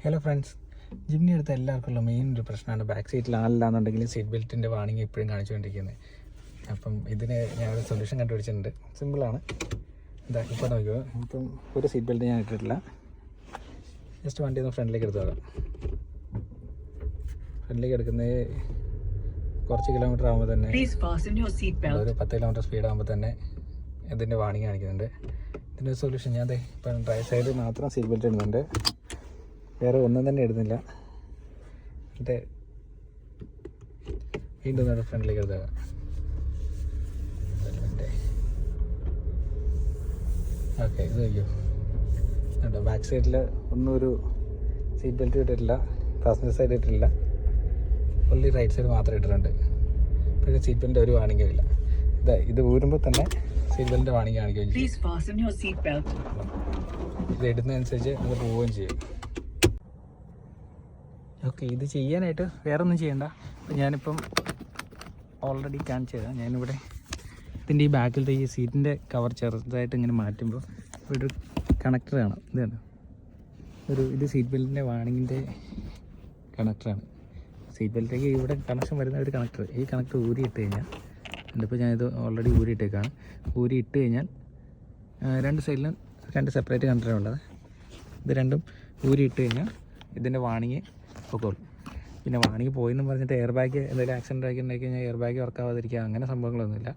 Hello friends, ജിമ്നി എടുത്ത എല്ലാവർക്കുള്ള main ഒരു പ്രശ്നമാണ് ബാക്ക് സീറ്റിൽ ആളില്ലാന്നുണ്ടെങ്കിൽ സീറ്റ് ബെൽറ്റിൻ്റെ വാണിംഗ് എപ്പോഴും കാണിച്ചുകൊണ്ടിരിക്കുന്നത്. അപ്പം ഇതിന് ഞാനൊരു സൊല്യൂഷൻ കണ്ടുപിടിച്ചിട്ടുണ്ട്. സിമ്പിളാണ്. എന്താ ഇപ്പോൾ നോക്കിയോ, ഇപ്പം ഒരു സീറ്റ് ബെൽറ്റ് ഞാൻ ഇട്ടിട്ടില്ല. ജസ്റ്റ് വണ്ടി ഒന്ന് ഫ്രണ്ടിലേക്ക് എടുത്ത് നോക്കാം. ഫ്രണ്ടിലേക്ക് എടുക്കുന്നത് കുറച്ച് കിലോമീറ്റർ ആകുമ്പോൾ തന്നെ ഒരു 10 കിലോമീറ്റർ സ്പീഡ് ആകുമ്പോൾ തന്നെ ഇതിൻ്റെ വാണിംഗ് കാണിക്കുന്നുണ്ട്. ഇതിൻ്റെ ഒരു സൊല്യൂഷൻ ഞാൻ ഇപ്പം റൈറ്റ് സൈഡിൽ മാത്രം സീറ്റ് ബെൽറ്റ് ഇടുന്നുണ്ട്, വേറെ ഒന്നും തന്നെ ഇടുന്നില്ല. എന്നിട്ട് വീണ്ടും ഫ്രണ്ടിലേക്ക് എടുത്തേക്കാം. ഓക്കെ, ഇത് വയ്ക്കോ കേട്ടോ. ബാക്ക് സൈഡിൽ ഒന്നും ഒരു സീറ്റ് ബെൽറ്റ് ഇട്ടിട്ടില്ല, പാസഞ്ചർ സൈഡ് ഇട്ടിട്ടില്ല, ഒള്ളി റൈറ്റ് സൈഡ് മാത്രം ഇട്ടിട്ടുണ്ട്. പക്ഷേ സീറ്റ് ബെൽറ്റ് ഒരു വാണിംഗും ഇല്ല. ഇത് ഊരുമ്പോൾ തന്നെ സീറ്റ് ബെൽറ്റിൻ്റെ വാണിംഗ് കാണിക്കുകയും ചെയ്യും. ഇത് ഇടുന്നതനുസരിച്ച് അത് പോവുകയും ചെയ്യും. ഓക്കെ, ഇത് ചെയ്യാനായിട്ട് വേറെ ഒന്നും ചെയ്യണ്ട. അപ്പം ഞാനിപ്പം ഓൾറെഡി കാണിച്ചു തരാം. ഞാനിവിടെ ഇതിൻ്റെ ഈ ബാക്കിലത്തെ ഈ സീറ്റിൻ്റെ കവർ ചെറുതായിട്ട് ഇങ്ങനെ മാറ്റുമ്പോൾ ഇവിടെ ഒരു കണക്ടർ കാണാം. ഇതാണ് ഇത് സീറ്റ് ബെൽറ്റിൻ്റെ വാണിങ്ങിൻ്റെ കണക്ടറാണ്. സീറ്റ് ബെൽറ്റിലേക്ക് ഇവിടെ കണക്ഷൻ വരുന്ന ഒരു കണക്ടർ. ഈ കണക്ടർ ഊരിയിട്ട് കഴിഞ്ഞാൽ ഇപ്പോൾ ഞാനിത് ഓൾറെഡി ഊരിയിട്ടേക്കാണ്. ഊരിയിട്ട് കഴിഞ്ഞാൽ രണ്ട് സൈഡിലും രണ്ട് സെപ്പറേറ്റ് കണക്ടറാണ് ഉള്ളത്. ഇത് രണ്ടും ഊരിയിട്ട് കഴിഞ്ഞാൽ ഇതിൻ്റെ വാണിങ് പൊക്കോളും. പിന്നെ വാണിങ് പോയെന്ന് പറഞ്ഞിട്ട് എയർ ബാഗ് എന്തെങ്കിലും ആക്സിഡൻ്റ് ആക്കി കഴിഞ്ഞാൽ എയർ ബാഗ് വർക്കാവാതിരിക്കുക അങ്ങനെ സംഭവങ്ങളൊന്നുമില്ല.